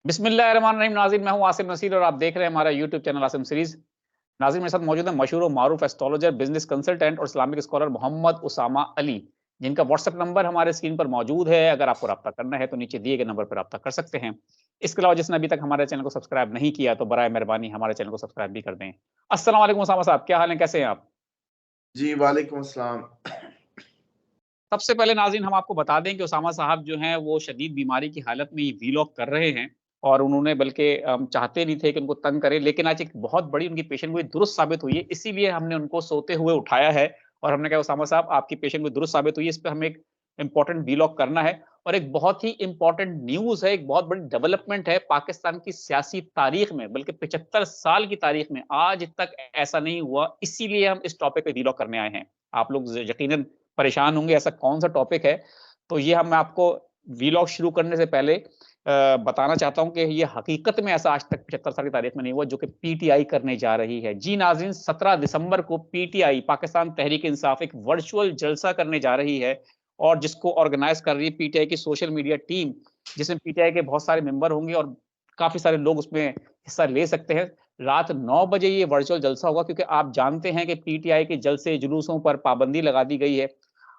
बिस्मिल्लाहिर्रहमानिर्रहीम। नाज़रीन, मैं हूं आसिम नसीर और आप देख रहे हैं हमारा यूट्यूब चैनल आसिम सीरीज। नाज़रीन, मेरे साथ मौजूद है मशहूर और मारूफ एस्ट्रोलॉजर, बिजनेस कंसल्टेंट और इस्लामिक स्कॉलर मोहम्मद उसामा अली, जिनका व्हाट्सएप नंबर हमारे स्क्रीन पर मौजूद है। अगर आपको रब्ता करना है तो नीचे दिए गए नंबर पर रब्ता कर सकते हैं। इसके अलावा जिसने अभी तक हमारे चैनल को सब्सक्राइब नहीं किया तो बराए मेहरबानी हमारे चैनल को सब्सक्राइब भी कर दें। अस्सलाम वालेकुम उसामा साहब, क्या हाल है, कैसे हैं आप? जी, वालेकुम अस्सलाम। सबसे पहले नाज़रीन हम आपको बता दें कि उसामा साहब जो हैं वो शदीद बीमारी की हालत में ये व्लॉग कर रहे हैं और उन्होंने बल्कि चाहते नहीं थे कि उनको तंग करें, लेकिन आज एक बहुत बड़ी उनकी पेशेंट गोई दुरुस्त साबित हुई है, इसीलिए हमने उनको सोते हुए उठाया है और हमने कहा उसामा साहब आपकी पेशेंट गोई दुरुस्त साबित हुई है, इस पे हमें एक इम्पोर्टेंट व्लॉग करना है और एक बहुत ही इम्पोर्टेंट न्यूज़ है, एक बहुत बड़ी डेवलपमेंट है पाकिस्तान की सियासी तारीख में, बल्कि 75 साल की तारीख में आज तक ऐसा नहीं हुआ, इसीलिए हम इस टॉपिक पे व्लॉग करने आए हैं। आप लोग यकीनन परेशान होंगे ऐसा कौन-सा टॉपिक है? तो ये हम मैं आपको व्लॉग शुरू करने से पहले बताना चाहता हूँ कि ये हकीकत में ऐसा आज तक 75 साल की तारीख में नहीं हुआ जो कि पीटीआई करने जा रही है। जी नाज़रीन, 17 दिसंबर को पीटीआई पाकिस्तान तहरीक-ए-इंसाफ एक वर्चुअल जलसा करने जा रही है और जिसको ऑर्गेनाइज़ कर रही है पीटीआई की सोशल मीडिया टीम, जिसमें पीटीआई के बहुत सारे मेंबर होंगे और काफ़ी सारे लोग उसमें हिस्सा ले सकते हैं। रात 9 बजे ये वर्चुअल जलसा होगा क्योंकि आप जानते हैं कि पीटीआई के जलसे, जुलूसों पर पाबंदी लगा दी गई है।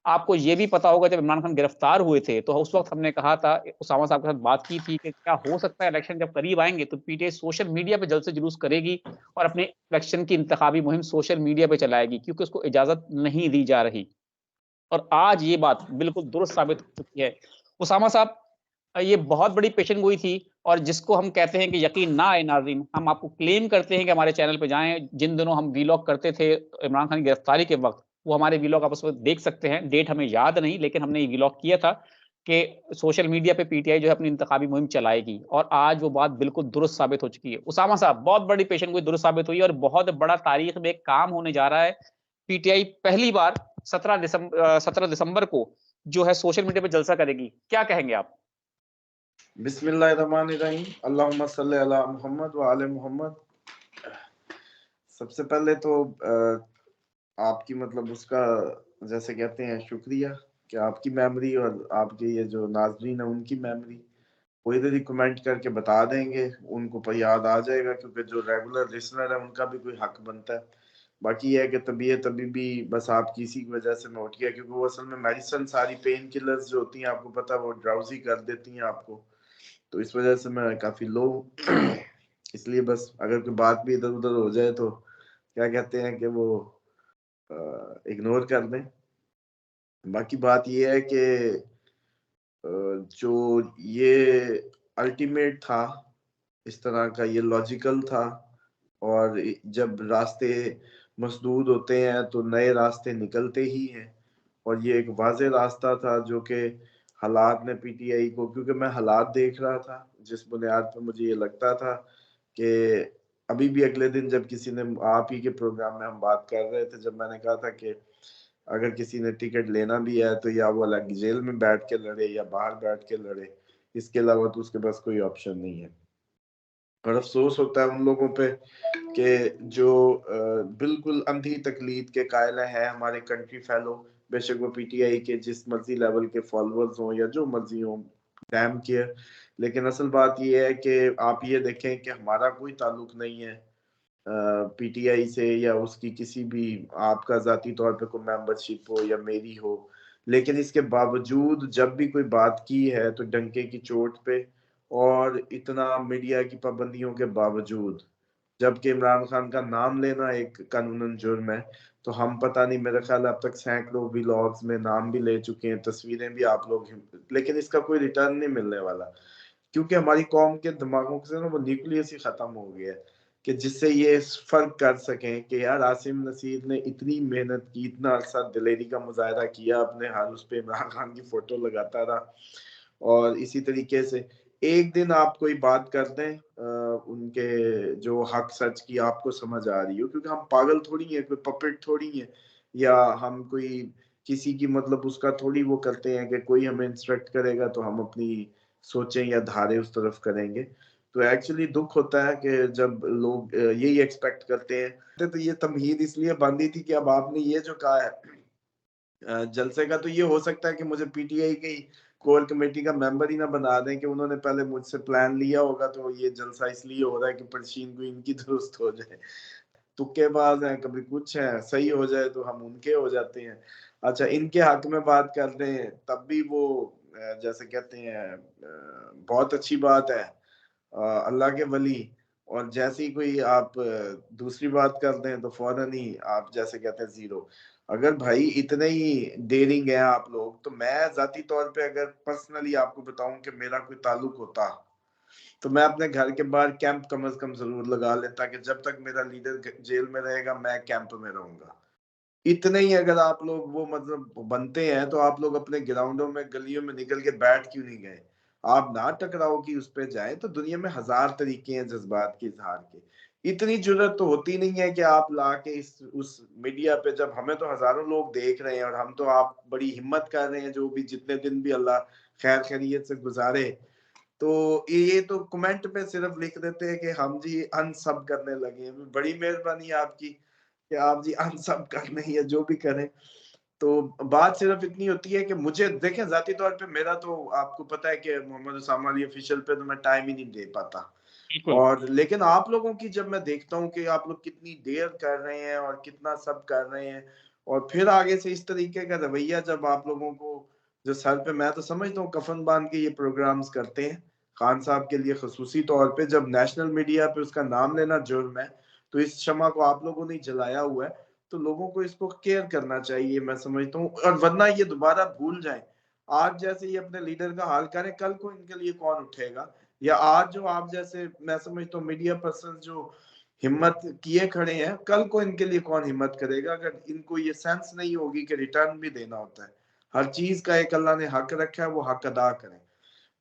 आपको ये भी पता होगा जब इमरान खान गिरफ्तार हुए थे, तो उस वक़्त हमने कहा था, उसामा साहब के साथ बात की थी कि क्या हो सकता है इलेक्शन जब करीब आएँगे तो पीटीआई सोशल मीडिया पे जलसे-जुलूस करेगी और अपने इलेक्शन की इंतखाबी मुहिम सोशल मीडिया पे चलाएगी क्योंकि उसको इजाज़त नहीं दी जा रही। और आज ये बात बिल्कुल दुरुस्त साबित हो चुकी है। उसामा साहब, ये बहुत बड़ी पेशन गोई थी और जिसको हम कहते हैं कि यकीन ना आए नाज़रीन, हम आपको क्लेम करते हैं कि हमारे चैनल पे जाएँ, जिन दिनों हम व्लॉग करते थे इमरान खान की गिरफ्तारी के वक़्त, वो हमारे व्लॉग आप उस वक़्त देख सकते हैं। डेट हमें याद नहीं, लेकिन हमने ये व्लॉग किया था कि सोशल मीडिया पे पीटीआई जो है अपनी इंतखाबी मुहिम चलाएगी और आज वो बात बिल्कुल दुरुस्त साबित हो चुकी है। उसामा साहब, बहुत बड़ी पेशन गोई दुरुस्त साबित हुई है और बहुत बड़ा तारीख में एक काम होने जा रहा है। पीटीआई पहली बार 17 दिसंबर को जो है सोशल मीडिया पे जलसा करेगी। क्या कहेंगे आप? बिस्मिल्लाहिर्रहमानिर्रहीम। अल्लाहुम्मा सल्लि अला मुहम्मद व आले मुहम्मद। सबसे पहले तो आपकी मतलब उसका जैसे कहते हैं शुक्रिया कि आपकी मेमोरी और आपके ये जो नाज़रीन हैं उनकी मेमोरी वो इधर ही कमेंट करके बता देंगे, उनको पर याद आ जाएगा क्योंकि जो रेगुलर लिसनर है उनका भी कोई हक बनता है। बाकी ये है कि तबीयत अभी भी बस आपकी इसी की वजह से मैं उठ गया क्योंकि वो असल में मेडिसिन सारी पेन किलर्स जो होती हैं आपको पता है वो ड्राउजी कर देती हैं आपको। तो इस वजह से मैं काफ़ी लो हूँ। इसलिए बस अगर कोई बात भी इधर-उधर हो जाए तो क्या कहते हैं कि वो इग्नोर कर दें। बाकी बात ये है कि जो ये अल्टीमेट था, इस तरह का ये लॉजिकल था और जब रास्ते मसदूद होते हैं तो नए रास्ते निकलते ही हैं और ये एक वाज़ेह रास्ता था जो कि हालात ने पीटीआई को क्योंकि मैं हालात देख रहा था, जिस बुनियाद पे मुझे ये लगता था कि अभी भी अगले दिन जब किसी ने आप ही के प्रोग्राम में हम बात कर रहे थे, जब मैंने कहा था कि अगर किसी ने टिकट लेना भी है तो या वो अलग जेल में बैठ के लड़े या बाहर बैठ के लड़े, इसके अलावा तो उसके पास कोई ऑप्शन नहीं है। और अफ़सोस होता है उन लोगों पे कि जो बिल्कुल अंधी तक़लीद के कायल हैं हमारे कंट्री फेलो, बेशक वो पीटीआई के जिस मर्ज़ी लेवल के फॉलोअर्स हों या जो मर्ज़ी हों, डैम केयर। लेकिन असल बात ये है कि आप ये देखें कि हमारा कोई ताल्लुक नहीं है पीटीआई से या उसकी किसी भी आपका ज़ाती तौर पे कोई मेंबरशिप हो या मेरी हो। लेकिन इसके बावजूद जब भी कोई बात की है तो डंके की चोट पे और इतना मीडिया की पाबंदियों के बावजूद, जबकि इमरान खान का नाम लेना एक कानूनन जुर्म है, तो हम पता नहीं मेरा ख़्याल अब तक सैकड़ों व्लॉग्स में नाम भी ले चुके हैं, तस्वीरें भी आप लोग लेकिन इसका कोई रिटर्न नहीं मिलने वाला। क्योंकि हमारी कौम के दिमागों से ना वो न्यूक्लियस ही खत्म हो गया है कि जिससे ये फर्क कर सकें कि यार आसिम नसीर ने इतनी मेहनत की, इतना अरसा दिलेरी का मुजाहरा किया अपने हर उस पे इमरान खान की फोटो लगाता रहा और इसी तरीके से एक दिन आप कोई बात कर दें उनके जो हक सच की आपको समझ आ रही हो क्योंकि हम पागल थोड़ी हैं, कोई पपेट थोड़ी हैं या हम कोई किसी की मतलब उसका थोड़ी वो करते हैं कि कोई हमें इंस्ट्रक्ट करेगा तो हम अपनी सोचें या धारे उस तरफ करेंगे। तो एक्चुअली दुःख होता है कि जब लोग यही एक्सपेक्ट करते हैं। तो ये तमहीद इसलिए बाँधी थी कि अब आपने ये जो कहा है जलसे का तो ये हो सकता है कि मुझे पीटीआई के ही कोर कमेटी का मेंबर ही ना बना दें कि उन्होंने पहले मुझसे प्लान लिया होगा, तो ये जलसा इसलिए हो रहा है कि परशीन को इनकी दुरुस्त हो जाए। तुक्केबाज हैं, कभी कुछ है, सही हो जाए तो हम उनके हो जाते हैं। अच्छा, इनके हक में बात कर दें तब भी वो जैसे कहते हैं बहुत अच्छी बात है, अल्लाह के वली। और जैसे ही कोई आप दूसरी बात कर दें तो फौरन ही आप जैसे कहते हैं जीरो। अगर भाई इतने ही डेयरिंग है आप लोग, तो मैं जाती तौर पे अगर पर्सनली आपको बताऊं कि मेरा कोई ताल्लुक होता, तो मैं अपने घर के बाहर कैंप कम से कम जरूर लगा लेता कि जब तक मेरा लीडर जेल में रहेगा मैं कैंप में रहूंगा। इतने ही अगर आप लोग वो मतलब बनते हैं, तो आप लोग अपने ग्राउंडों में गलियों में निकल के बैठ क्यों नहीं गए? आप ना टकराओ की उस पे जाए, तो दुनिया में हजार तरीके हैं जज्बात के इजहार के। इतनी जरूरत तो होती नहीं है कि आप ला के इस उस मीडिया पे, जब हमें तो हजारों लोग देख रहे हैं और हम तो आप बड़ी हिम्मत कर रहे हैं, जो भी जितने दिन भी अल्लाह खैर खैरियत से गुजारे, तो ये तो कमेंट पे सिर्फ लिख देते हैं कि हम जी अनसब करने लगे हैं। बड़ी मेहरबानी आपकी कि आप जी अनसब कर नहीं है, जो भी करें। तो बात सिर्फ इतनी होती है कि मुझे देखें जाती तौर पे, मेरा तो आपको पता है कि मोहम्मद उसामा अली ऑफिशियल पे तो मैं टाइम ही नहीं दे पाता। बिल्कुल। और लेकिन आप लोगों की जब मैं देखता हूँ कि आप लोग कितनी देर कर रहे हैं और कितना सब कर रहे हैं, और फिर आगे से इस तरीके का रवैया जब आप लोगों को जो सर पे, मैं तो समझता हूँ कफन बांध के ये प्रोग्राम्स करते हैं खान साहब के लिए खसूसी तौर पे, जब नेशनल मीडिया पे उसका नाम लेना जुर्म है, तो इस शमा को आप लोगों ने जलाया हुआ है, तो लोगों को इसको केयर करना चाहिए, मैं समझता हूँ। और वरना ये दोबारा भूल जाए, आज जैसे ये अपने लीडर का हाल करें, कल को इनके लिए कौन उठेगा? या आज जो आप जैसे मैं समझता हूँ मीडिया पर्सन जो हिम्मत किए खड़े हैं, कल को इनके लिए कौन हिम्मत करेगा? अगर इनको ये सेंस नहीं होगी कि रिटर्न भी देना होता है, हर चीज का एक अल्लाह ने हक रखा है, वो हक अदा करें।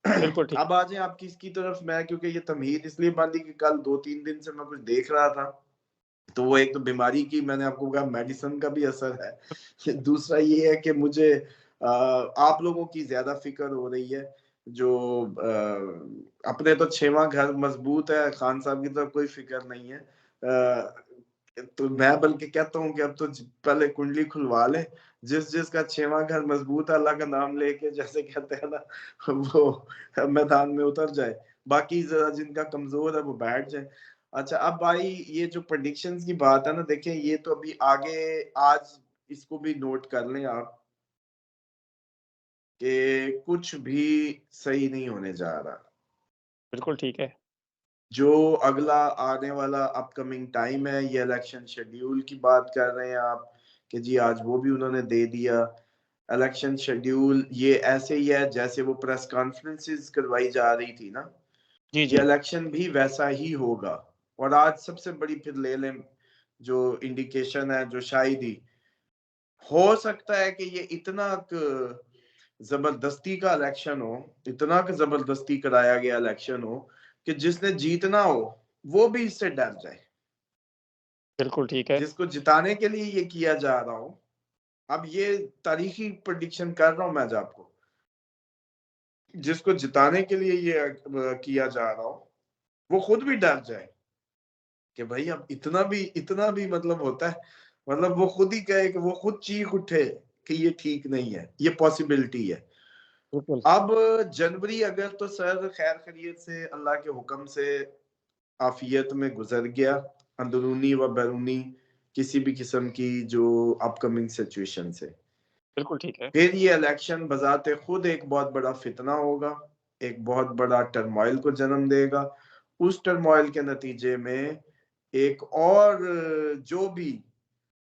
बिल्कुल ठीक। अब आ जाए आपकी इसकी तरफ। मैं क्योंकि ये तमहीद इसलिए बांधी कि कल 2-3 दिन से मैं कुछ देख रहा था, तो वो एक तो बीमारी की मैंने आपको कहा मेडिसिन का भी असर है। दूसरा ये है कि मुझे आप लोगों की ज्यादा फिक्र हो रही है, जो अपने तो 6वां घर मजबूत है, खान साहब की तरफ कोई फिक्र नहीं है। तो मैं बल्कि कहता हूँ कि अब तो पहले कुंडली खुलवा ले, जिस जिसका 6वां घर मजबूत है, अल्लाह का नाम लेके जैसे कहते हैं ना, वो मैदान में उतर जाए, बाकी जरा जिनका कमजोर है वो बैठ जाए। अच्छा, अब भाई ये जो प्रेडिक्शंस की बात है ना, देखें ये तो अभी आगे, आज इसको भी नोट कर लें आप कि कुछ भी सही नहीं होने जा रहा। बिल्कुल ठीक है। जो अगला आने वाला अपकमिंग टाइम है, ये इलेक्शन शेड्यूल की बात कर रहे हैं आप कि जी आज वो भी उन्होंने दे दिया। इलेक्शन शेड्यूल ये ऐसे ही है जैसे वो प्रेस कॉन्फ्रेंसेस करवाई जा रही थी ना, जी, ये जी। इलेक्शन भी वैसा ही होगा। और आज सबसे बड़ी फिर ले लें जो इंडिकेशन है, जो शायद ही हो सकता है कि ये इतना जबरदस्ती का इलेक्शन हो, इतना जबरदस्ती कराया गया इलेक्शन हो कि जिसने जीतना हो वो भी इससे डर जाए, बिल्कुल ठीक है। जिसको जिताने के लिए ये किया जा रहा हो। अब ये तारीखी प्रेडिक्शन कर रहा हूं मैं आज आपको, जिसको जिताने के लिए ये किया जा रहा हो, वो खुद भी डर जाए कि भाई अब इतना भी मतलब होता है, मतलब वो खुद ही कहे कि वो खुद चीख उठे कि ये ठीक नहीं है, ये पॉसिबिलिटी है। बिल्कुल। अब जनवरी अगर तो सर खैर खैरियत से अल्लाह के हुक्म से आफियत में गुजर गया, अंदरूनी व बैरूनी किसी भी किस्म की जो अपकमिंग सिचुएशन से, बिल्कुल ठीक है। फिर ये इलेक्शन बजाते खुद एक बहुत बड़ा फितना होगा, एक बहुत बड़ा टर्मोइल को जन्म देगा। उस टर्मोइल के नतीजे में एक और जो भी,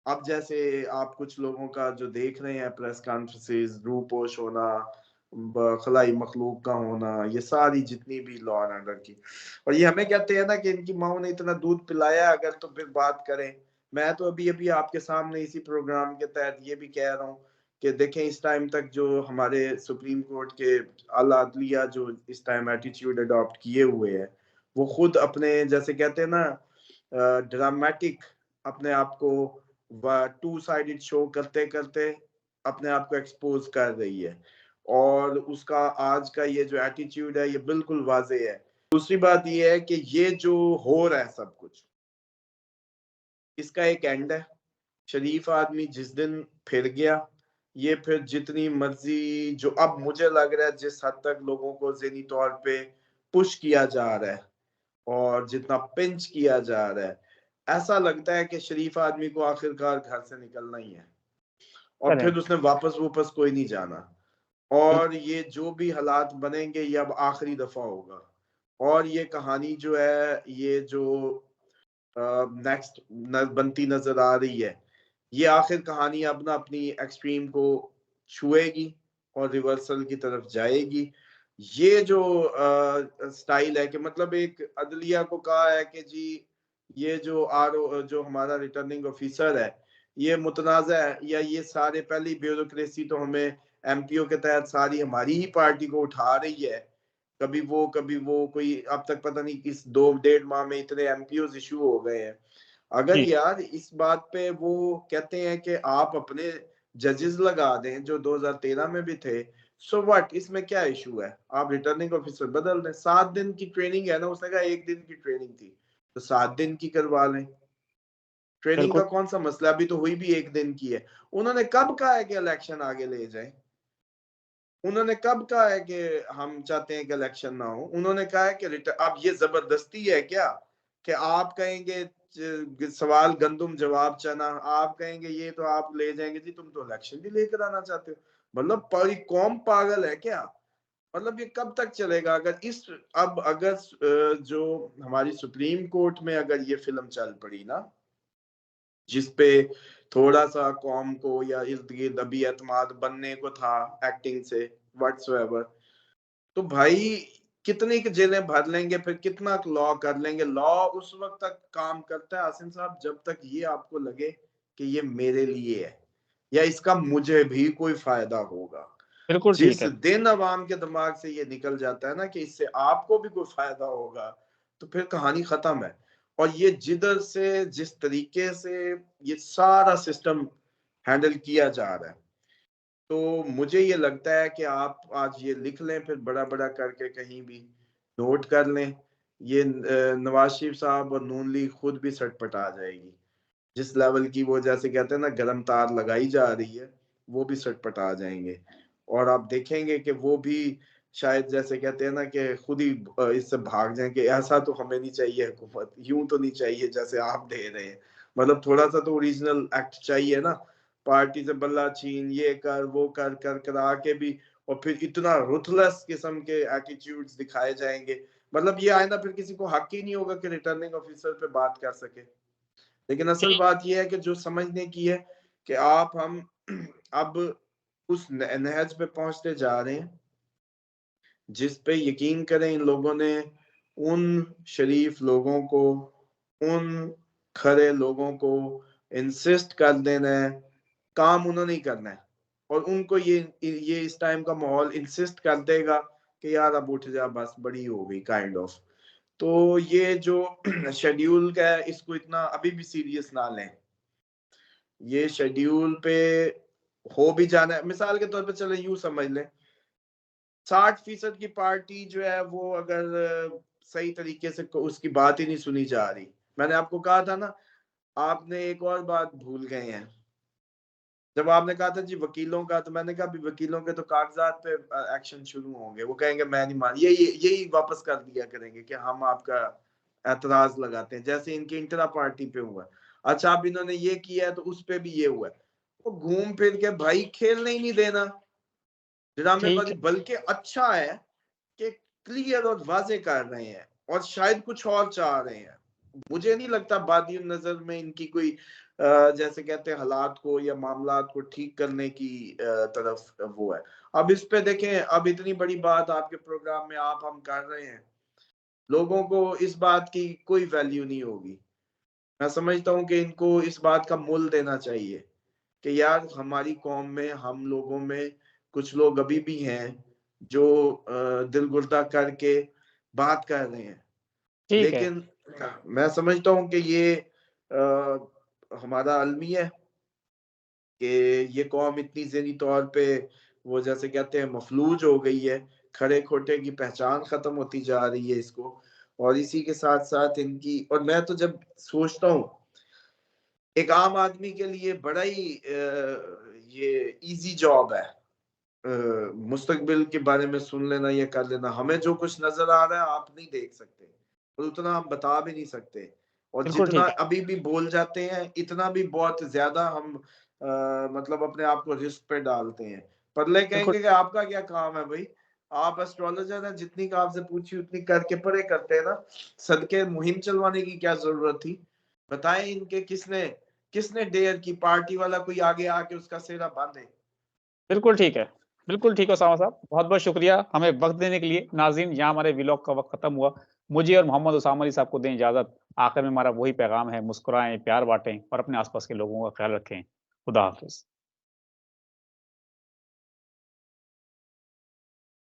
अब जैसे आप कुछ लोगों का जो देख रहे हैं प्रेस कॉन्फ्रेंसेस, रूपोश होना, खलाई मखलूक का होना, ये सारी जितनी भी लॉ एंड ऑर्डर की, और ये हमें कहते हैं ना कि इनकी माओ ने इतना दूध पिलाया, अगर तो फिर बात करें। मैं तो अभी अभी आपके सामने इसी प्रोग्राम के तहत ये भी कह रहा हूँ कि देखें इस टाइम तक जो हमारे सुप्रीम कोर्ट के आला अदलिया जो इस टाइम एटीट्यूड अडॉप्ट किए हुए हैं, वो खुद अपने जैसे कहते हैं ना ड्रामेटिक, अपने आप को टू साइडेड शो करते करते अपने आप को एक्सपोज कर रही है। और उसका आज का ये जो एटीट्यूड है ये बिल्कुल वाजे है। दूसरी बात ये है कि ये जो हो रहा है सब कुछ, इसका एक एंड है। शरीफ आदमी जिस दिन फिर गया, ये फिर जितनी मर्जी, जो अब मुझे लग रहा है जिस हद तक लोगों को ज़हनी तौर पे पुश किया जा रहा है और जितना पिंच किया जा रहा है, ऐसा लगता है कि शरीफ आदमी को आखिरकार घर से निकलना ही है और फिर करेक्ट। उसने वापस कोई नहीं जाना। और ये जो भी हालात बनेंगे ये अब आखिरी दफा होगा। और ये कहानी जो है, ये जो नेक्स्ट बनती नजर आ रही है, ये आखिर कहानी अब ना अपनी एक्सट्रीम को छुएगी और रिवर्सल की तरफ जाएगी। ये जो स्टाइल है कि मतलब एक अदलिया को कहा है कि जी ये जो हमारा रिटर्निंग ऑफिसर है ये मुतनाज़ा है, या ये सारे पहली ब्यूरोक्रेसी तो हमें एमपीओ के तहत सारी हमारी ही पार्टी को उठा रही है, कभी वो कोई, अब तक पता नहीं किस 2 डेढ़ माह में इतने एमपीओ इशू हो गए हैं। अगर जी, यार इस बात पे वो कहते हैं कि आप अपने जजेस लगा दें जो 2013 में भी थे, सो व्हाट, इसमें क्या इशू है? आप रिटर्निंग ऑफिसर बदल दें। 7 दिन की ट्रेनिंग है ना, उसने कहा 1 दिन की ट्रेनिंग थी तो 7 दिन की करवा लें। ट्रेनिंग बिल्कुल। का कौन सा मसला, अभी तो हुई भी 1 दिन की है। उन्होंने कब कहा है कि इलेक्शन आगे ले जाए? उन्होंने कब कहा है कि हम चाहते हैं कि इलेक्शन ना हो? उन्होंने कहा है कि अब ये जबरदस्ती है क्या कि आप कहेंगे सवाल गंदुम जवाब चना, आप कहेंगे ये तो आप ले जाएंगे जी, तुम तो इलेक्शन भी लेकर आना चाहते हो। मतलब पूरी कौम पागल है क्या? मतलब ये कब तक चलेगा? अगर इस अब अगर जो हमारी सुप्रीम कोर्ट में अगर ये फिल्म चल पड़ी ना, जिसपे थोड़ा सा कौम को या इर्द गिर्द अभी एतमाद बनने को था एक्टिंग से व्हाट्सएवर, तो भाई कितनी की जेलें भर लेंगे, फिर कितना लॉ कर लेंगे। लॉ उस वक्त तक काम करता है आसिम साहब जब तक ये आपको लगे कि ये मेरे लिए है या इसका मुझे भी कोई फायदा होगा। बिल्कुल ठीक जिस है। दिन अवाम के दिमाग से ये निकल जाता है ना कि इससे आपको भी कोई फायदा होगा, तो फिर कहानी खत्म है। और ये जिधर से जिस तरीके से ये सारा सिस्टम हैंडल किया जा रहा है, तो मुझे ये लगता है कि आप आज ये लिख लें, फिर बड़ा बड़ा करके कहीं भी नोट कर लें, ये नवाज शरीफ साहब और नून लीग खुद भी सटपटा जाएगी। जिस लेवल की वो जैसे कहते हैं ना गर्म तार लगाई जा रही है, वो भी सटपटा जाएंगे। और आप देखेंगे कि वो भी शायद जैसे कहते हैं ना कि खुद ही इससे भाग जाएं कि ऐसा तो हमें नहीं चाहिए, हुकूमत यूं तो नहीं चाहिए जैसे आप दे रहे हैं। मतलब थोड़ा सा तो ओरिजिनल एक्ट चाहिए ना, पार्टी से बल्ला छीन, ये कर वो कर कर करा के भी, और फिर इतना रुथलेस किस्म के एटीट्यूड्स दिखाए जाएंगे। मतलब ये आईना फिर किसी को हक ही नहीं होगा कि रिटर्निंग ऑफिसर पे बात कर सके। लेकिन असल बात यह है कि जो समझने की है कि आप हम अब उस नहज पे पहुंचते जा रहे हैं जिस पे यकीन करें इन लोगों ने उन शरीफ लोगों को, उन खरे लोगों को इंसिस्ट कर देना है, काम उन्होंने ही करना है। और उनको ये इस टाइम का माहौल इंसिस्ट कर देगा कि यार अब उठ जा, बस बड़ी हो गई काइंड ऑफ। तो ये जो शेड्यूल का है इसको इतना अभी भी सीरियस ना लें। ये शेड्यूल पे हो भी जाना है। मिसाल के तौर पे चले यूं समझ लें 60% की पार्टी जो है वो अगर सही तरीके से उसकी बात ही नहीं सुनी जा रही। मैंने आपको कहा था ना, आपने एक और बात भूल गए हैं। जब आपने कहा था जी वकीलों का, तो मैंने कहा वकीलों के तो कागजात पे एक्शन शुरू होंगे, वो कहेंगे मैं नहीं मान, यही वापस कर दिया करेंगे कि हम आपका एतराज लगाते हैं, जैसे इनके इंटरा पार्टी पे हुआ। अच्छा अब इन्होंने ये किया है तो उस पे भी ये हुआ है। वो घूम फिर के भाई खेलने ही नहीं देना ठीक ड्रामेबाजी, है। बल्कि अच्छा है कि क्लियर और वाजे कर रहे हैं और शायद कुछ और चाह रहे हैं। मुझे नहीं लगता बादी नजर में इनकी कोई जैसे कहते हैं हालात को या मामलात को ठीक करने की तरफ वो है। अब इस पे देखें, अब इतनी बड़ी बात आपके प्रोग्राम में आप हम कर रहे हैं, लोगों को इस बात की कोई वैल्यू नहीं होगी। मैं समझता हूँ कि इनको इस बात का मूल देना चाहिए कि यार हमारी कौम में, हम लोगों में कुछ लोग अभी भी हैं जो दिल गुर्दा करके बात कर रहे हैं। ठीक है। लेकिन मैं समझता हूँ कि ये हमारा अलमी है कि ये कौम इतनी ज़हनी तौर पे वो जैसे कहते हैं मफलूज हो गई है, खरे खोटे की पहचान खत्म होती जा रही है इसको। और इसी के साथ साथ इनकी, और मैं तो जब सोचता हूँ एक आम आदमी के लिए बड़ा ही ये इजी जॉब है, मुस्तकबिल के बारे में सुन लेना, ये कर लेना। हमें जो कुछ नजर आ रहा है आप नहीं देख सकते, और उतना हम बता भी नहीं सकते, और बिल्कुल जितना ठीक है, अभी भी बोल जाते हैं इतना भी बहुत ज्यादा हम मतलब अपने आप को रिस्क पे डालते हैं। परले बिल्कुल। कहेंगे कि आपका क्या काम है भाई, आप एस्ट्रोलॉजर हैं, जितनी का आपसे पूछी उतनी करके परे करते हैं ना, सदके मुहिम चलवाने की क्या जरूरत थी? बताएं इनके किसने किसने डेयर की, पार्टी वाला कोई आगे आके उसका सेहरा बांधे। बिल्कुल ठीक है। बिल्कुल ठीक है उसामा साहब, बहुत-बहुत शुक्रिया हमें वक़्त देने के लिए। नाज़रीन, यहाँ हमारे व्लॉग का वक़्त खत्म हुआ। मुझे और मोहम्मद उसामा अली साहब को दें इजाज़त। आखिर में हमारा वही पैगाम है, मुस्कुराएँ, प्यार बाँटें और अपने आस-पास के लोगों का ख़्याल रखें। खुदा हाफ़िज़।